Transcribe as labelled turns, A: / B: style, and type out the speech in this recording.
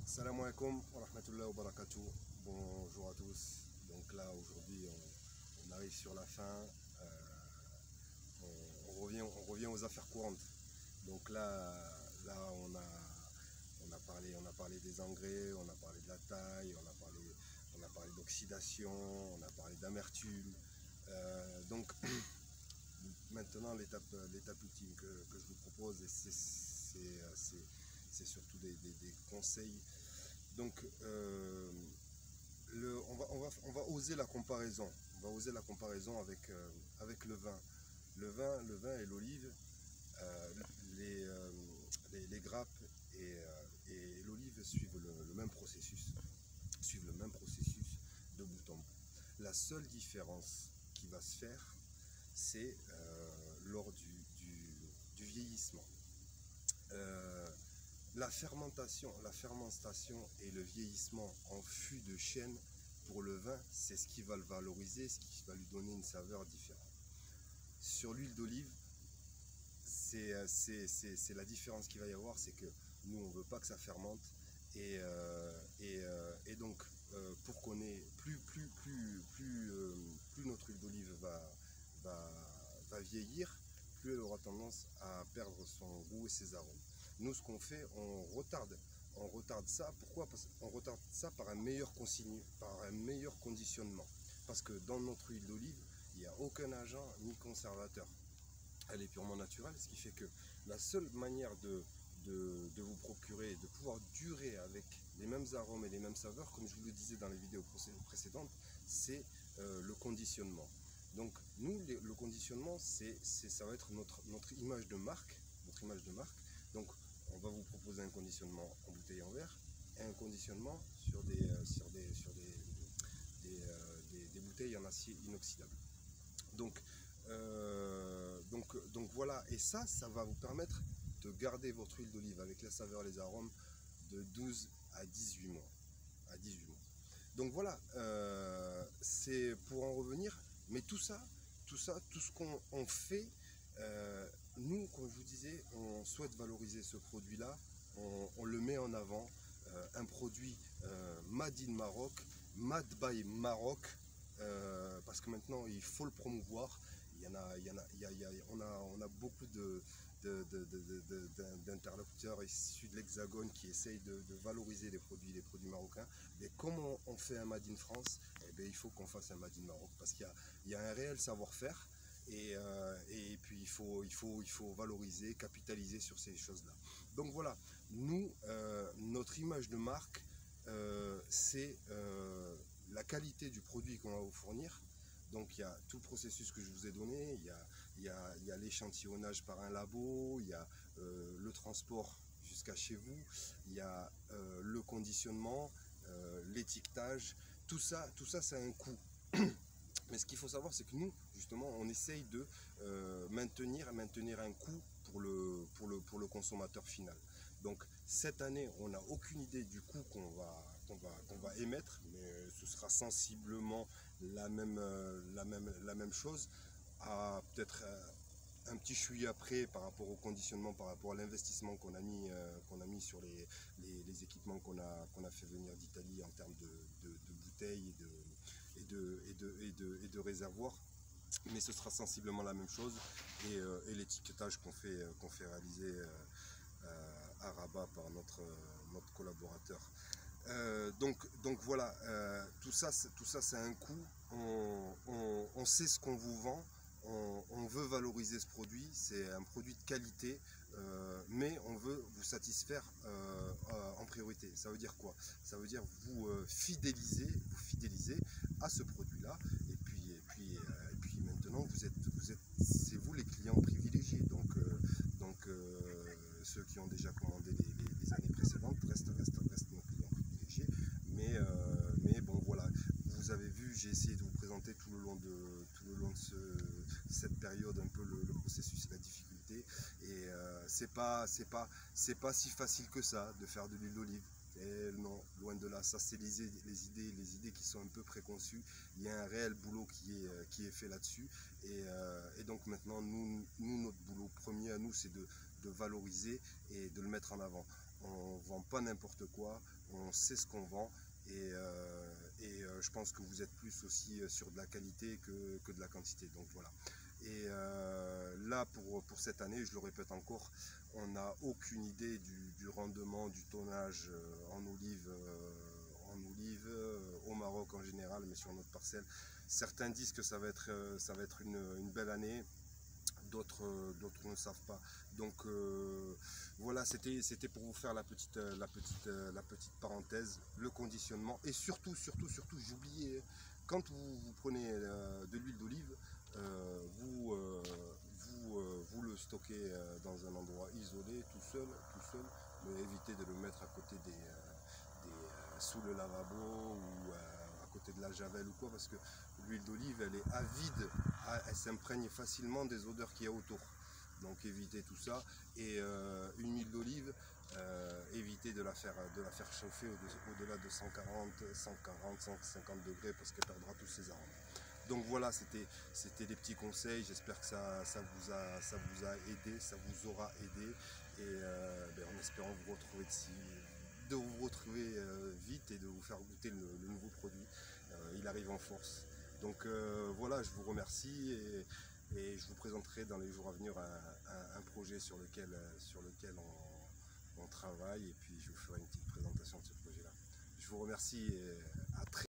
A: Salam alaikum wa rahmatullahi wa barakatuh. Bonjour à tous. Donc là aujourd'hui on arrive sur la fin. On revient aux affaires courantes. Donc là on a parlé des engrais, on a parlé de la taille, on a parlé d'oxydation, on a parlé d'amertume. Donc maintenant l'étape ultime que je vous propose, et c'est surtout des conseils. Donc on va oser la comparaison. On va oser la comparaison avec le vin. Le vin et l'olive, les grappes et l'olive suivent le même processus. Suivent le même processus de bout en bout. La seule différence qui va se faire, c'est lors du vieillissement. La fermentation et le vieillissement en fût de chêne pour le vin, c'est ce qui va le valoriser, ce qui va lui donner une saveur différente. Sur l'huile d'olive, c'est la différence qu'il va y avoir, c'est que nous on ne veut pas que ça fermente et donc pour qu'on ait plus notre huile d'olive va vieillir, plus elle aura tendance à perdre son goût et ses arômes. Nous, ce qu'on fait, on retarde ça. Pourquoi? Parce qu'on retarde ça par un meilleur conditionnement. Parce que dans notre huile d'olive, il n'y a aucun agent ni conservateur. Elle est purement naturelle, ce qui fait que la seule manière de vous procurer, de pouvoir durer avec les mêmes arômes et les mêmes saveurs, comme je vous le disais dans les vidéos précédentes, c'est le conditionnement. Donc nous, le conditionnement, ça va être notre image de marque. Donc on va vous proposer un conditionnement en bouteille en verre et un conditionnement sur des bouteilles en acier inoxydable. Donc voilà, et ça va vous permettre de garder votre huile d'olive avec la saveur et les arômes de 12 à 18 mois. Donc voilà, c'est pour en revenir, mais tout ce qu'on fait, nous, comme je vous disais, on souhaite valoriser ce produit-là, on le met en avant, un produit made in Maroc, made by Maroc, parce que maintenant il faut le promouvoir. On a beaucoup d'interlocuteurs issus de l'Hexagone qui essayent de valoriser les produits marocains. Mais comme on fait un Made in France, eh bien, il faut qu'on fasse un Made in Maroc, parce qu'il y a un réel savoir-faire. Et puis il faut valoriser, capitaliser sur ces choses-là. Donc voilà, nous, notre image de marque, c'est la qualité du produit qu'on va vous fournir. Donc il y a tout le processus que je vous ai donné, il y a l'échantillonnage par un labo, il y a le transport jusqu'à chez vous, il y a le conditionnement, l'étiquetage, tout ça c'est un coût. Mais ce qu'il faut savoir, c'est que nous, justement, on essaye de maintenir un coût pour le consommateur final. Donc cette année, on n'a aucune idée du coût qu'on va émettre, mais ce sera sensiblement la même chose, à peut-être un petit chouï après par rapport au conditionnement, par rapport à l'investissement qu'on a mis sur les équipements qu'on a fait venir d'Italie en termes de bouteilles et de réservoirs. Mais ce sera sensiblement la même chose, et l'étiquetage qu'on fait réaliser à Rabat par notre collaborateur. Donc voilà, tout ça c'est un coût. On sait ce qu'on vous vend, on veut valoriser ce produit, c'est un produit de qualité, mais on veut vous satisfaire en priorité. Ça veut dire quoi? Ça veut dire vous fidéliser à ce produit-là, et puis maintenant c'est vous les clients privilégiés. Donc ceux qui ont déjà commandé les années précédentes restent nos clients privilégiés. Mais bon voilà, vous avez vu, j'ai essayé de vous présenter tout le long de cette période un peu le processus et la difficulté. Et c'est pas si facile que ça de faire de l'huile d'olive. Non, loin de là, ça c'est les idées qui sont un peu préconçues. Il y a un réel boulot qui est fait là-dessus, et donc maintenant nous notre boulot premier à nous, c'est de valoriser et de le mettre en avant. on vend pas n'importe quoi, on sait ce qu'on vend. Je pense que vous êtes plus aussi sur de la qualité que de la quantité. Donc voilà. Là, pour cette année, je le répète encore, on n'a aucune idée du rendement, du tonnage en olive au Maroc en général, mais sur notre parcelle. Certains disent que ça va être une belle année. D'autres ne savent pas. Donc voilà, c'était pour vous faire la petite parenthèse, le conditionnement. Et surtout, j'oubliais, quand vous prenez de l'huile d'olive, vous le stockez dans un endroit isolé, tout seul, mais évitez de le mettre à côté sous le lavabo ou à côté de la javel ou quoi, parce que l'huile d'olive, elle est avide, elle s'imprègne facilement des odeurs qu'il y a autour. Donc évitez tout ça. Et une huile d'olive, évitez de la faire chauffer au-delà de 150 degrés parce qu'elle perdra tous ses arômes. Donc voilà, c'était des petits conseils. J'espère que ça vous a aidé, ça vous aura aidé. En espérant de vous retrouver vite et de vous faire goûter le nouveau produit. Il arrive en force. Donc voilà, je vous remercie et je vous présenterai dans les jours à venir un projet sur lequel on travaille, et puis je vous ferai une petite présentation de ce projet-là. Je vous remercie et à très